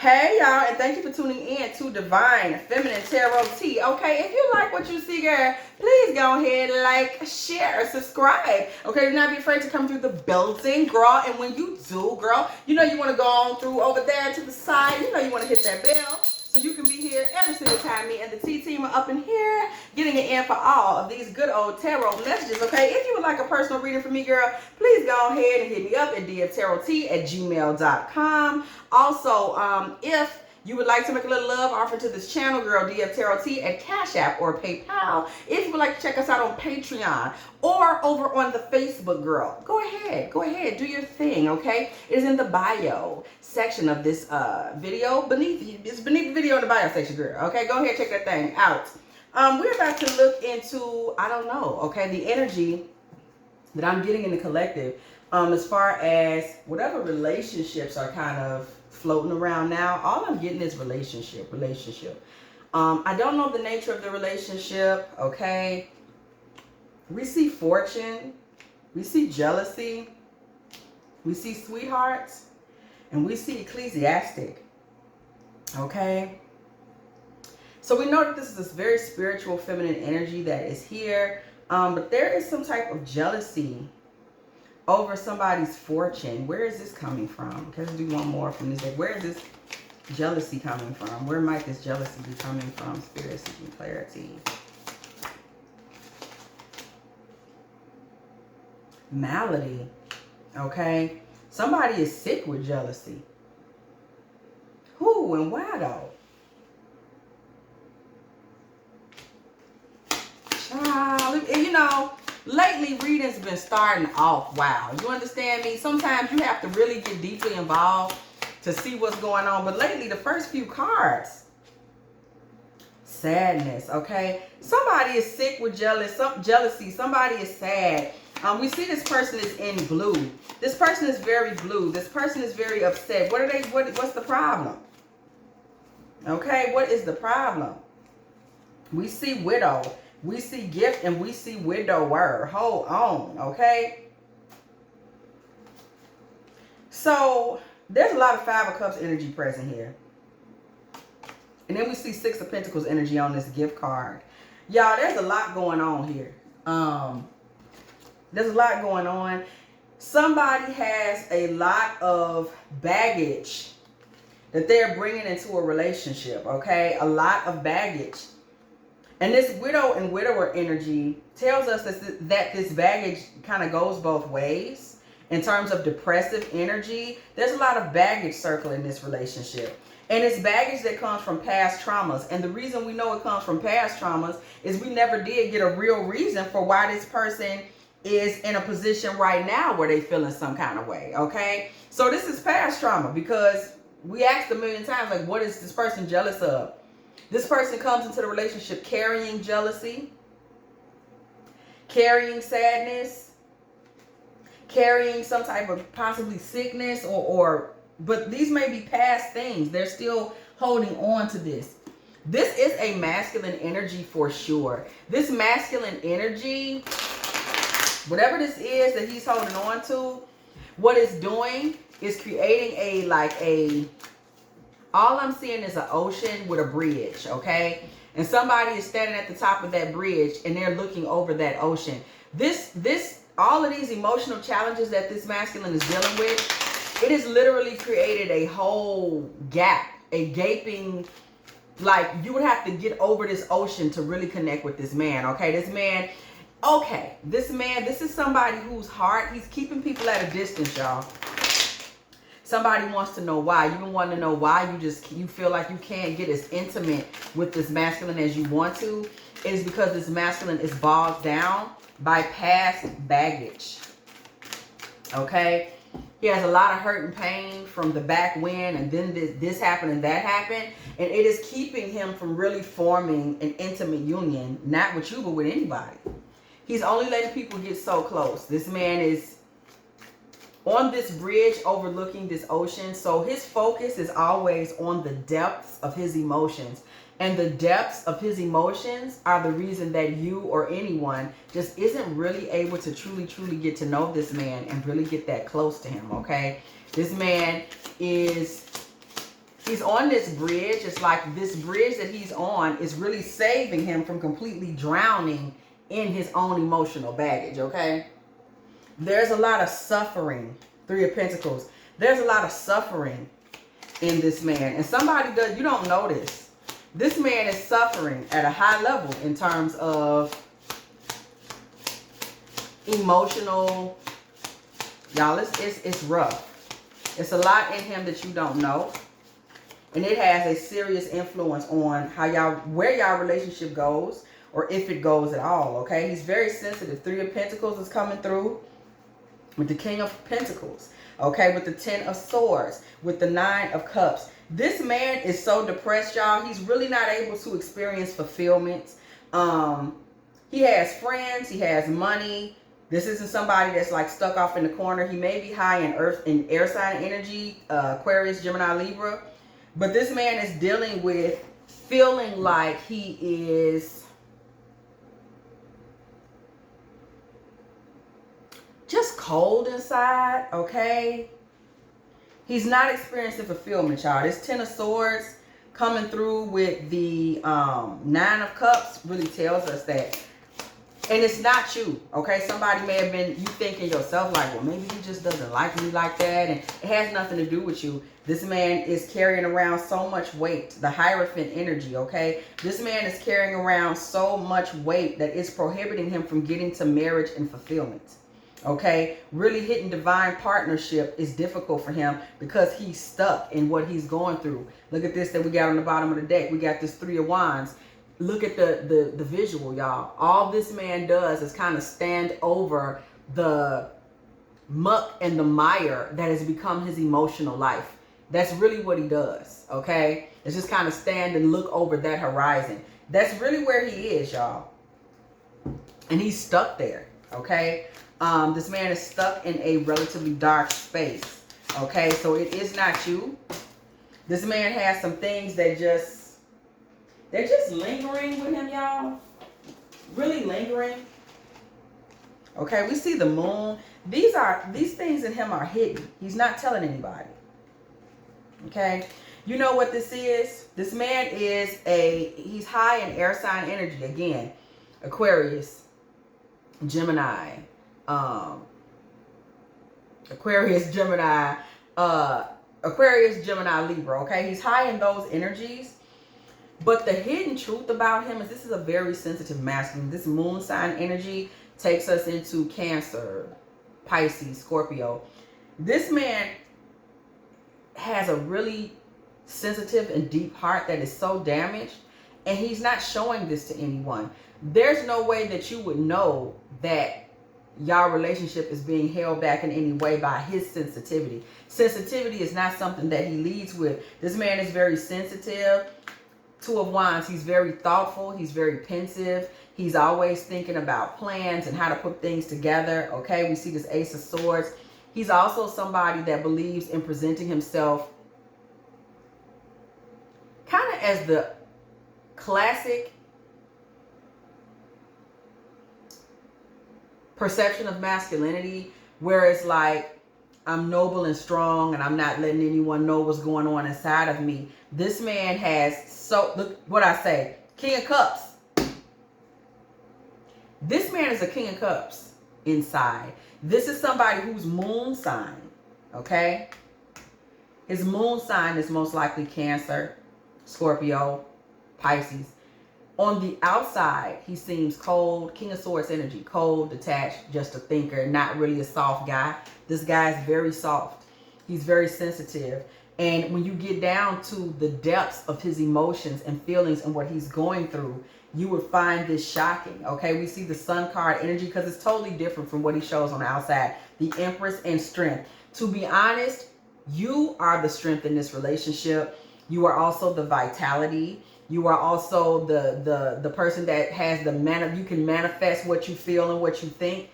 Hey y'all, and thank you for tuning in to Divine Feminine Tarot Tea. Okay, if you like what you see, girl, please go ahead, like, share, subscribe. Okay, do not be afraid to come through the building, girl. And when you do, girl, you know you want to go on through over there to the side. You know you want to hit that bell so you can be here every single time me and the T team are up in here getting it in for all of these good old tarot messages. Okay, if you would like a personal reading from me, girl, please go ahead and hit me up at dftarottea@gmail.com. Also, if you would like to make a little love offer to this channel, girl, dftarottea at CASHAPP or PayPal. If you would like to check us out on Patreon or over on the Facebook, girl, go ahead, do your thing, okay? It is in the bio section of this video. It's beneath the video in the bio section, girl, okay? Go ahead, check that thing out. We're about to look into, I don't know, okay, the energy that I'm getting in the collective as far as whatever relationships are kind of floating around now. All I'm getting is relationship. I don't know the nature of the relationship, okay? We see fortune, we see jealousy, we see sweethearts, and we see ecclesiastic, okay? So we know that this is this very spiritual feminine energy that is here, but there is some type of jealousy over somebody's fortune. Where is this coming from? Let's do one more from this deck. Where is this jealousy coming from? Where might this jealousy be coming from? Spirit seeking clarity. Malady. Okay. Somebody is sick with jealousy. Who and why though? Child, you know, lately, readings been starting off wild. You understand me? Sometimes you have to really get deeply involved to see what's going on. But lately, the first few cards, sadness, okay? Somebody is sick with jealousy. Somebody is sad. We see this person is in blue. This person is very blue. This person is very upset. What's the problem? Okay, what is the problem? We see widow. We see gift and we see widower. Hold on, okay? So, there's a lot of Five of Cups energy present here. And then we see Six of Pentacles energy on this gift card. Y'all, there's a lot going on here. There's a lot going on. Somebody has a lot of baggage that they're bringing into a relationship, okay? A lot of baggage. And this widow and widower energy tells us that this baggage kind of goes both ways. In terms of depressive energy, there's a lot of baggage circling this relationship. And it's baggage that comes from past traumas. And the reason we know it comes from past traumas is we never did get a real reason for why this person is in a position right now where they feeling some kind of way, okay? So this is past trauma because we asked a million times, like, what is this person jealous of? This person comes into the relationship carrying jealousy, carrying sadness, carrying some type of possibly sickness but these may be past things. They're still holding on to this. This is a masculine energy for sure. This masculine energy, whatever this is that he's holding on to, what it's doing is creating all I'm seeing is an ocean with a bridge, okay? And somebody is standing at the top of that bridge and they're looking over that ocean. All of these emotional challenges that this masculine is dealing with, it has literally created a whole gap, a gaping, like you would have to get over this ocean to really connect with this man, okay? This is somebody whose heart, he's keeping people at a distance, y'all. Somebody wants to know why. You've been wanting to know why you feel like you can't get as intimate with this masculine as you want to. It is because this masculine is bogged down by past baggage. Okay? He has a lot of hurt and pain from the back when, and then this happened and that happened. And it is keeping him from really forming an intimate union, not with you, but with anybody. He's only letting people get so close. This man is on this bridge overlooking this ocean. So his focus is always on the depths of his emotions. And the depths of his emotions are the reason that you or anyone just isn't really able to truly get to know this man and really get that close to him, okay? This man is He's on this bridge. It's like this bridge that he's on is really saving him from completely drowning in his own emotional baggage, okay? There's a lot of suffering. Three of Pentacles. There's a lot of suffering in this man. And somebody does, you don't know this. This man is suffering at a high level in terms of emotional. Y'all, it's rough. It's a lot in him that you don't know. And it has a serious influence on how y'all, where y'all relationship goes, or if it goes at all, okay? He's very sensitive. Three of Pentacles is coming through with the King of Pentacles, okay? With the 10 of Swords, with the 9 of Cups. This man is so depressed, y'all. He's really not able to experience fulfillment. He has friends. He has money. This isn't somebody that's like stuck off in the corner. He may be high in earth and air sign energy, Aquarius, Gemini, Libra. But this man is dealing with feeling like he is just cold inside, okay? He's not experiencing fulfillment, y'all. This 10 of Swords coming through with the 9 of Cups really tells us that. And it's not you, okay? Somebody may have been, you thinking yourself like, well, maybe he just doesn't like me like that. And it has nothing to do with you. This man is carrying around so much weight, the Hierophant energy, okay? This man is carrying around so much weight that it's prohibiting him from getting to marriage and fulfillment, okay? Really hitting divine partnership is difficult for him because he's stuck in what he's going through. Look at this that we got on the bottom of the deck. We got this 3 of Wands. Look at the visual, y'all. All this man does is kind of stand over the muck and the mire that has become his emotional life. That's really what he does, okay? It's just kind of stand and look over that horizon. That's really where he is, y'all. And he's stuck there, okay? This man is stuck in a relatively dark space, okay? So it is not you. This man has some things that they're just lingering with him, y'all. Really lingering. Okay, we see the moon. These things in him are hidden. He's not telling anybody. Okay, you know what this is? This man is he's high in air sign energy. Again, Aquarius, Gemini, Aquarius, Gemini, Libra. Okay, he's high in those energies. But the hidden truth about him is this is a very sensitive masculine. This moon sign energy takes us into Cancer, Pisces, Scorpio. This man has a really sensitive and deep heart that is so damaged, and he's not showing this to anyone. There's no way that you would know that y'all relationship is being held back in any way by his sensitivity. Sensitivity is not something that he leads with. This man is very sensitive. 2 of Wands, he's very thoughtful. He's very pensive. He's always thinking about plans and how to put things together. Okay, we see this Ace of Swords. He's also somebody that believes in presenting himself kind of as the classic perception of masculinity, where it's like, I'm noble and strong and I'm not letting anyone know what's going on inside of me. This man has, so look what I say, King of Cups. This man is a King of Cups inside. This is somebody whose moon sign, okay? His moon sign is most likely Cancer, Scorpio, Pisces. On the outside, he seems cold, King of Swords energy, cold, detached, just a thinker, not really a soft guy. This guy is very soft. He's very sensitive. And when you get down to the depths of his emotions and feelings and what he's going through, you would find this shocking, okay? We see the Sun card energy because it's totally different from what he shows on the outside. The Empress and Strength. To be honest, you are the strength in this relationship. You are also the vitality. You are also the person that has you can manifest what you feel and what you think.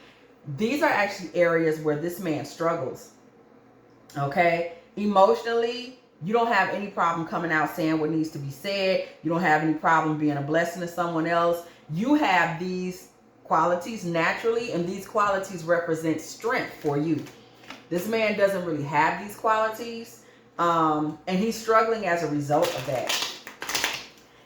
These are actually areas where this man struggles, okay? Emotionally, you don't have any problem coming out saying what needs to be said. You don't have any problem being a blessing to someone else. You have these qualities naturally, and these qualities represent strength for you. This man doesn't really have these qualities. And he's struggling as a result of that.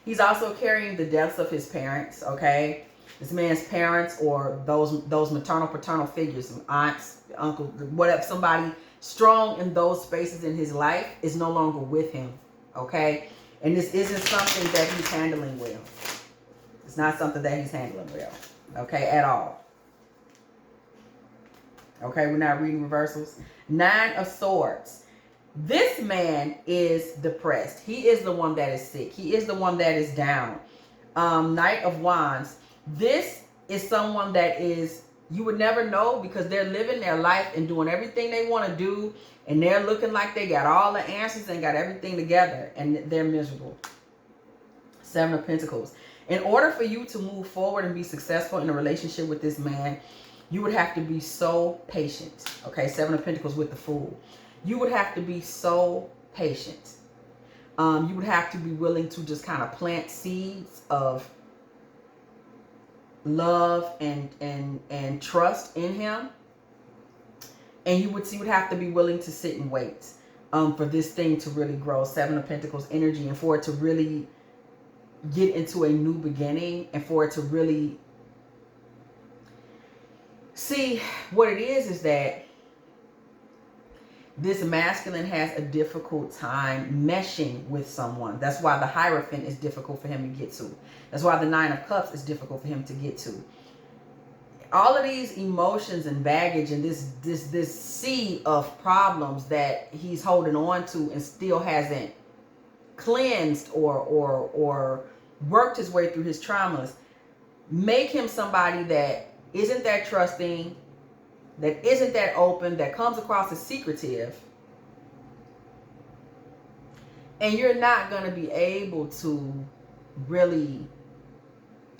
He's also carrying the deaths of his parents, okay? This man's parents or those maternal, paternal figures, aunts, uncle, whatever, somebody strong in those spaces in his life is no longer with him, okay? And this isn't something that he's handling well. It's not something that he's handling well, okay, at all. Okay, we're not reading reversals. 9 of Swords. This man is depressed. He is the one that is sick. He is the one that is down. Knight of Wands. This is someone that is, you would never know because they're living their life and doing everything they want to do. And they're looking like they got all the answers and got everything together. And they're miserable. 7 of Pentacles. In order for you to move forward and be successful in a relationship with this man, you would have to be so patient. Okay, 7 of Pentacles with the Fool. You would have to be so patient. You would have to be willing to just kind of plant seeds of love and trust in him. And you would have to be willing to sit and wait for this thing to really grow. 7 of Pentacles energy, and for it to really get into a new beginning, and for it to really see what it is that this masculine has a difficult time meshing with someone. That's why the Hierophant is difficult for him to get to. That's why the 9 of Cups is difficult for him to get to. All of these emotions and baggage and this sea of problems that he's holding on to and still hasn't cleansed or worked his way through his traumas make him somebody that isn't that trusting, that isn't that open, that comes across as secretive. And you're not going to be able to really,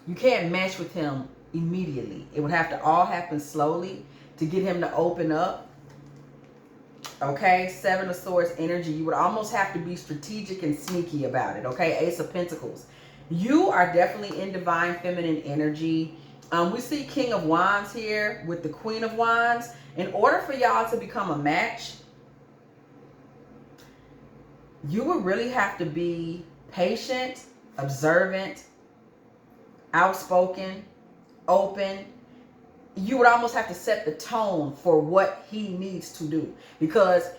you can't mesh with him immediately. It would have to all happen slowly to get him to open up. Okay, 7 of Swords energy. You would almost have to be strategic and sneaky about it. Okay, Ace of Pentacles. You are definitely in divine feminine energy. We see King of Wands here with the Queen of Wands. In order for y'all to become a match, you would really have to be patient, observant, outspoken, open. You would almost have to set the tone for what he needs to do, because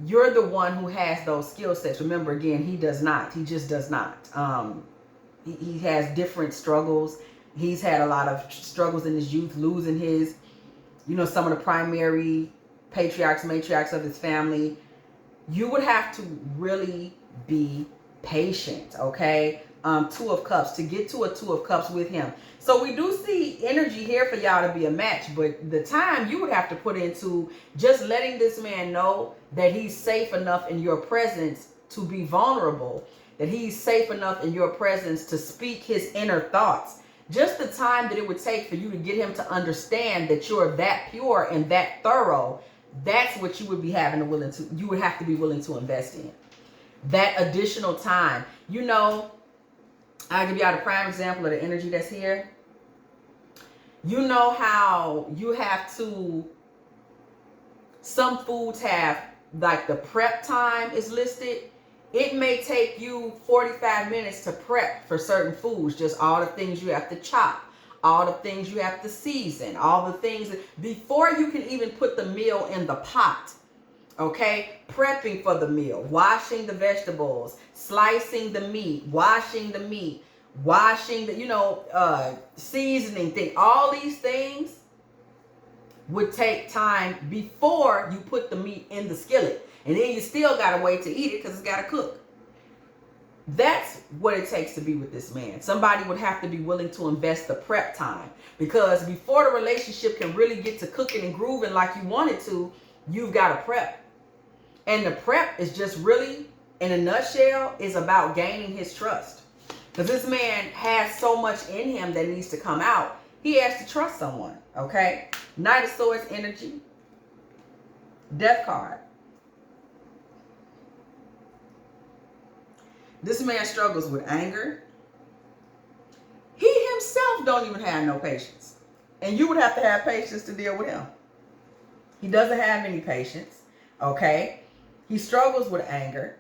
you're the one who has those skill sets. Remember, again, he does not. He just does not. He has different struggles. He's had a lot of struggles in his youth, losing his, some of the primary patriarchs, matriarchs of his family. You would have to really be patient, okay? 2 of Cups, to get to a 2 of Cups with him. So we do see energy here for y'all to be a match, but the time you would have to put into just letting this man know that he's safe enough in your presence to be vulnerable, that he's safe enough in your presence to speak his inner thoughts. Just the time that it would take for you to get him to understand that you're that pure and that thorough, that's what you would be you would have to be willing to invest in. That additional time. I'll give y'all the prime example of the energy that's here. You know how you have to, some foods have, like the prep time is listed. It may take you 45 minutes to prep for certain foods. Just all the things you have to chop, all the things you have to season, all the things before you can even put the meal in the pot. Okay, prepping for the meal, washing the vegetables, slicing the meat, washing the meat, washing the, seasoning thing. All these things would take time before you put the meat in the skillet. And then you still got to wait to eat it because it's got to cook. That's what it takes to be with this man. Somebody would have to be willing to invest the prep time, because before the relationship can really get to cooking and grooving like you want it to, you've got to prep. And the prep is just really, in a nutshell, is about gaining his trust. Because this man has so much in him that needs to come out. He has to trust someone, okay? Knight of Swords energy. Death card. This man struggles with anger. He himself don't even have no patience. And you would have to have patience to deal with him. He doesn't have any patience, okay? He struggles with anger.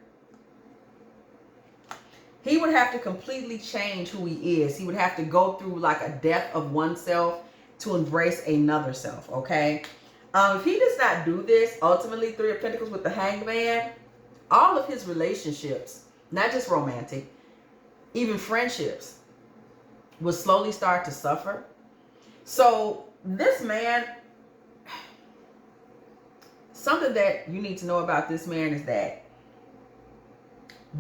He would have to completely change who he is. He would have to go through like a death of oneself to embrace another self, okay? If he does not do this, ultimately, Three of Pentacles with the Hanged Man, all of his relationships, not just romantic, even friendships, will slowly start to suffer. So this man, something that you need to know about this man is that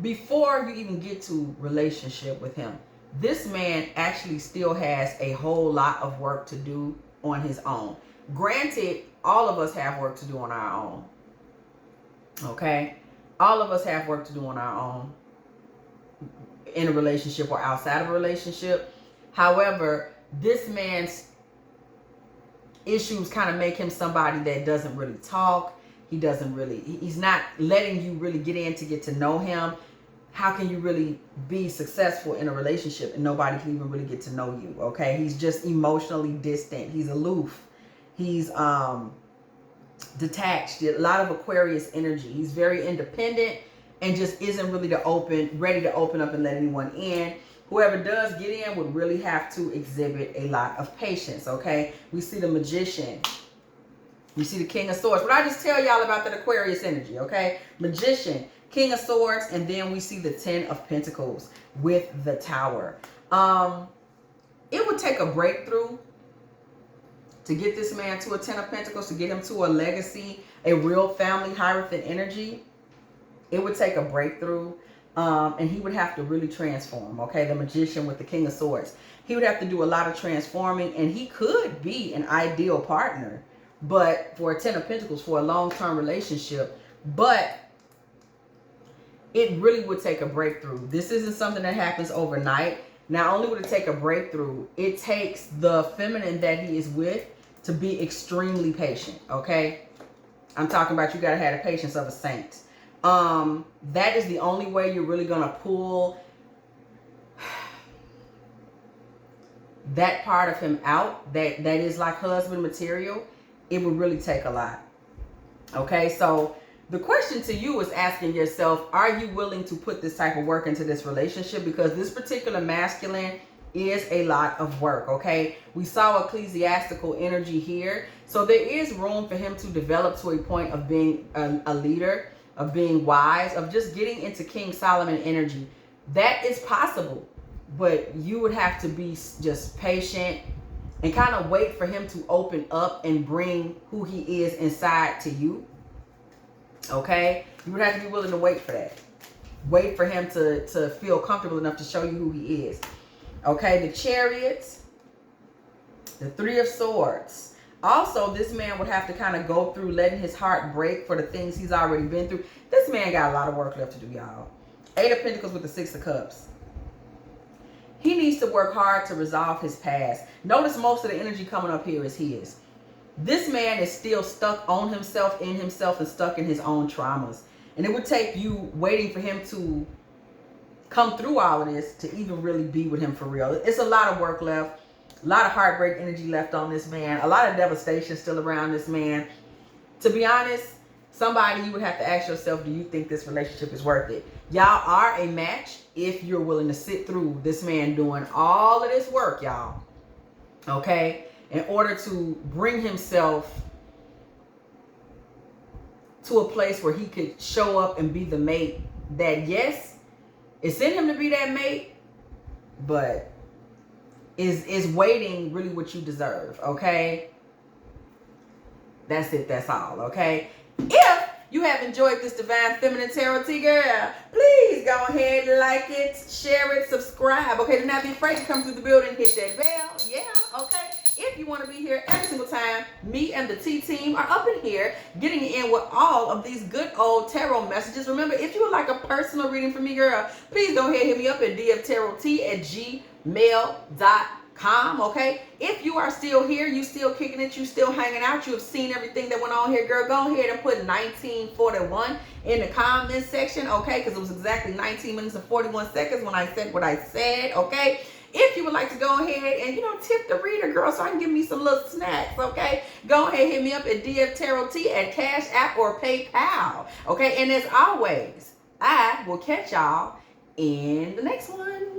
before you even get to relationship with him, this man actually still has a whole lot of work to do on his own. Granted, all of us have work to do on our own. Okay? All of us have work to do on our own in a relationship or outside of a relationship. However, this man's issues kind of make him somebody that doesn't really talk. He's not letting you really get in to get to know him. How can you really be successful in a relationship and nobody can even really get to know you? Okay? He's just emotionally distant. He's aloof. He's detached. A lot of Aquarius energy. He's very independent and just isn't really ready to open up and let anyone in. Whoever does get in would really have to exhibit a lot of patience, okay? We see the Magician. We see the King of Swords. What I just tell y'all about that Aquarius energy, okay? Magician, King of Swords, and then we see the Ten of Pentacles with the Tower. It would take a breakthrough to get this man to a Ten of Pentacles, to get him to a legacy, a real family, Hierophant energy. It would take a breakthrough. And he would have to really transform, okay? The Magician with the King of Swords. He would have to do a lot of transforming, and he could be an ideal partner, but for a Ten of Pentacles, for a long-term relationship, but it really would take a breakthrough. This isn't something that happens overnight. Not only would it take a breakthrough, it takes the feminine that he is with to be extremely patient, okay? I'm talking about you got to have the patience of a saint. That is the only way you're really going to pull that part of him out that is like husband material. It would really take a lot. Okay, so the question to you is asking yourself, are you willing to put this type of work into this relationship? Because this particular masculine is a lot of work, okay? We saw ecclesiastical energy here. So there is room for him to develop to a point of being a leader, of being wise, of just getting into King Solomon energy. That is possible, but you would have to be just patient and kind of wait for him to open up and bring who he is inside to you. Okay? You would have to be willing to wait for that. Wait for him to feel comfortable enough to show you who he is. Okay? The Chariots, the Three of Swords. Also, this man would have to kind of go through letting his heart break for the things he's already been through. This man got a lot of work left to do, y'all. Eight of Pentacles with the Six of Cups. He needs to work hard to resolve his past. Notice most of the energy coming up here is his. This man is still stuck on himself, in himself, and stuck in his own traumas. And it would take you waiting for him to come through all of this to even really be with him for real. It's a lot of work left. A lot of heartbreak energy left on this man. A lot of devastation still around this man. To be honest, somebody you would have to ask yourself, do you think this relationship is worth it? Y'all are a match if you're willing to sit through this man doing all of this work, y'all. Okay? In order to bring himself to a place where he could show up and be the mate that, yes, it's in him to be that mate, but is waiting really what you deserve, okay? That's it, that's all, okay? If you have enjoyed this Divine Feminine Tarot Tea, girl, please go ahead, like it, share it, subscribe, okay? Do not be afraid to come through the building, hit that bell, yeah, okay? If you want to be here every single time, me and the T team are up in here getting in with all of these good old tarot messages. Remember, if you would like a personal reading from me, girl, please go ahead, hit me up at dftarottea@gmail.com, okay? If you are still here, you still kicking it, you still hanging out, you have seen everything that went on here, girl, go ahead and put 1941 in the comment section, okay? Because it was exactly 19 minutes and 41 seconds when I said what I said, okay? If you would like to go ahead and, tip the reader, girl, so I can give me some little snacks, okay? Go ahead, hit me up at dftarottea at Cash App or PayPal, okay? And as always, I will catch y'all in the next one.